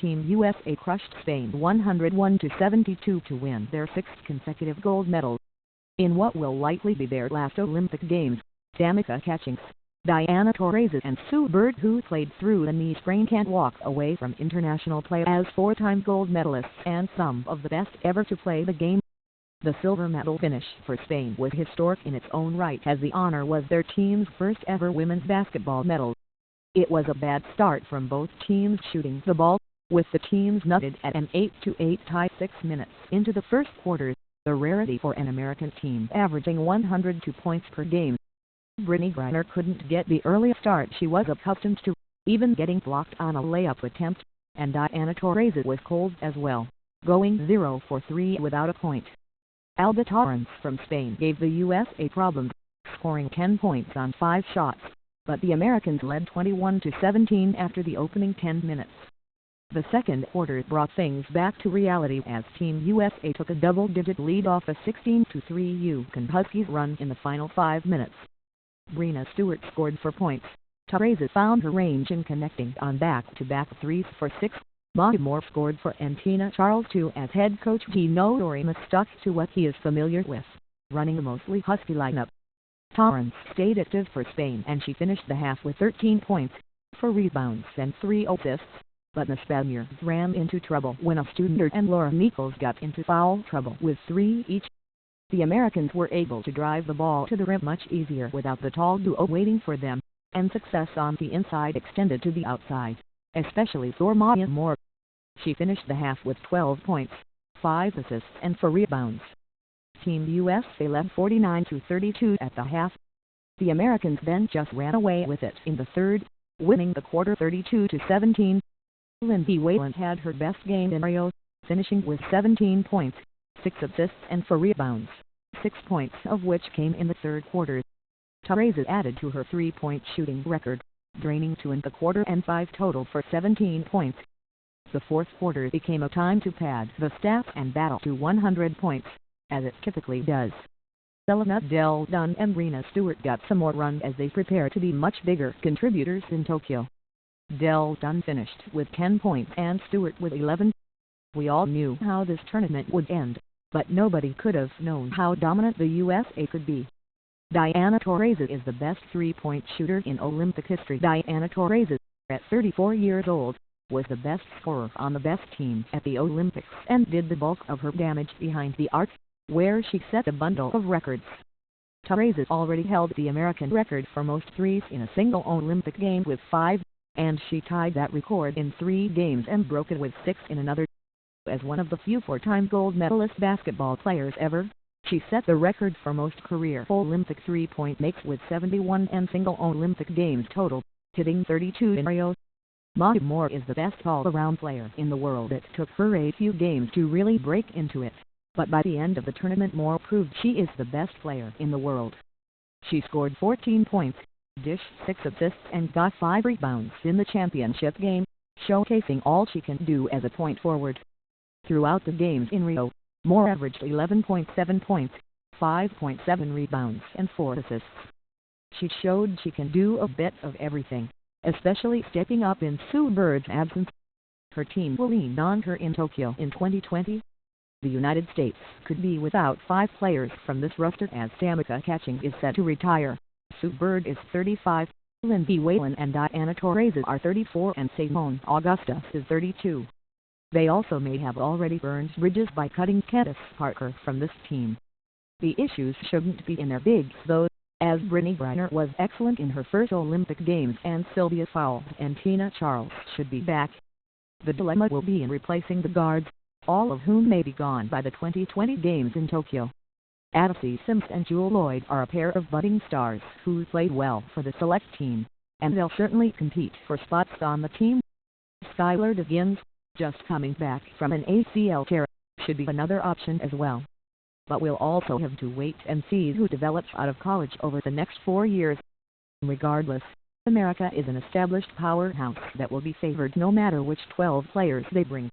Team USA crushed Spain 101-72 to win their sixth consecutive gold medal. In what will likely be their last Olympic Games, Danica Catchings, Diana Taurasi and Sue Bird, who played through a knee sprain, can't walk away from international play as four-time gold medalists and some of the best ever to play the game. The silver medal finish for Spain was historic in its own right, as the honor was their team's first ever women's basketball medal. It was a bad start from both teams shooting the ball, with the teams knotted at an 8-8 tie 6 minutes into the first quarter, a rarity for an American team averaging 102 points per game. Brittney Griner couldn't get the early start she was accustomed to, even getting blocked on a layup attempt, and Diana Taurasi was cold as well, going 0 for 3 without a point. Alba Torrens from Spain gave the USA problems, scoring 10 points on 5 shots, but the Americans led 21-17 after the opening 10 minutes. The second quarter brought things back to reality as Team USA took a double-digit lead off a 16-3 UConn Huskies run in the final 5 minutes. Breanna Stewart scored 4 points. Taurasi found her range in connecting on back-to-back threes for 6. Monty Moore scored for Tina Charles 2 as head coach Gino Dorima stuck to what he is familiar with, running a mostly Husky lineup. Torrens stayed active for Spain and she finished the half with 13 points, 4 rebounds and 3 assists, but the Spaniards ran into trouble when a Student and Laura Nichols got into foul trouble with 3 each. The Americans were able to drive the ball to the rim much easier without the tall duo waiting for them, and success on the inside extended to the outside, especially for Monty Moore. She finished the half with 12 points, 5 assists and 4 rebounds. Team USA led 49-32 at the half. The Americans then just ran away with it in the third, winning the quarter 32-17. Lindsay Whalen had her best game in Rio, finishing with 17 points, 6 assists and 4 rebounds, 6 points of which came in the third quarter. Taurasi added to her 3-point shooting record, draining 2 in the quarter and 5 total for 17 points. The fourth quarter became a time to pad the stats and battle to 100 points, as it typically does. Elena Delle Donne and Breanna Stewart got some more run as they prepare to be much bigger contributors in Tokyo. Delle Donne finished with 10 points and Stewart with 11. We all knew how this tournament would end, but nobody could have known how dominant the USA could be. Diana Taurasi is the best 3-point shooter in Olympic history. Diana Taurasi, at 34 years old, was the best scorer on the best team at the Olympics and did the bulk of her damage behind the arc, where she set a bundle of records. Taurasi already held the American record for most threes in a single Olympic game with 5, and she tied that record in 3 games and broke it with 6 in another. As one of the few 4-time gold medalist basketball players ever, she set the record for most career Olympic 3-point makes with 71 and single Olympic games total, hitting 32 in Rio. Monty Moore is the best all-around player in the world. It took her a few games to really break into it, but by the end of the tournament Moore proved she is the best player in the world. She scored 14 points, dished 6 assists and got 5 rebounds in the championship game, showcasing all she can do as a point forward. Throughout the games in Rio, Moore averaged 11.7 points, 5.7 rebounds and 4 assists. She showed she can do a bit of everything, especially stepping up in Sue Bird's absence. Her team will lean on her in Tokyo in 2020. The United States could be without 5 players from this roster as Danica Catchings is set to retire. Sue Bird is 35, Lindsay Whalen and Diana Taurasi are 34 and Simone Augustus is 32. They also may have already burned bridges by cutting Candace Parker from this team. The issues shouldn't be in their bigs though, as Brittney Griner was excellent in her first Olympic Games and Sylvia Fowles and Tina Charles should be back. The dilemma will be in replacing the guards, all of whom may be gone by the 2020 Games in Tokyo. Addisy Sims and Jewel Lloyd are a pair of budding stars who played well for the select team, and they'll certainly compete for spots on the team. Skylar Diggins, just coming back from an ACL tear, should be another option as well. But we'll also have to wait and see who develops out of college over the next 4 years. Regardless, America is an established powerhouse that will be favored no matter which 12 players they bring.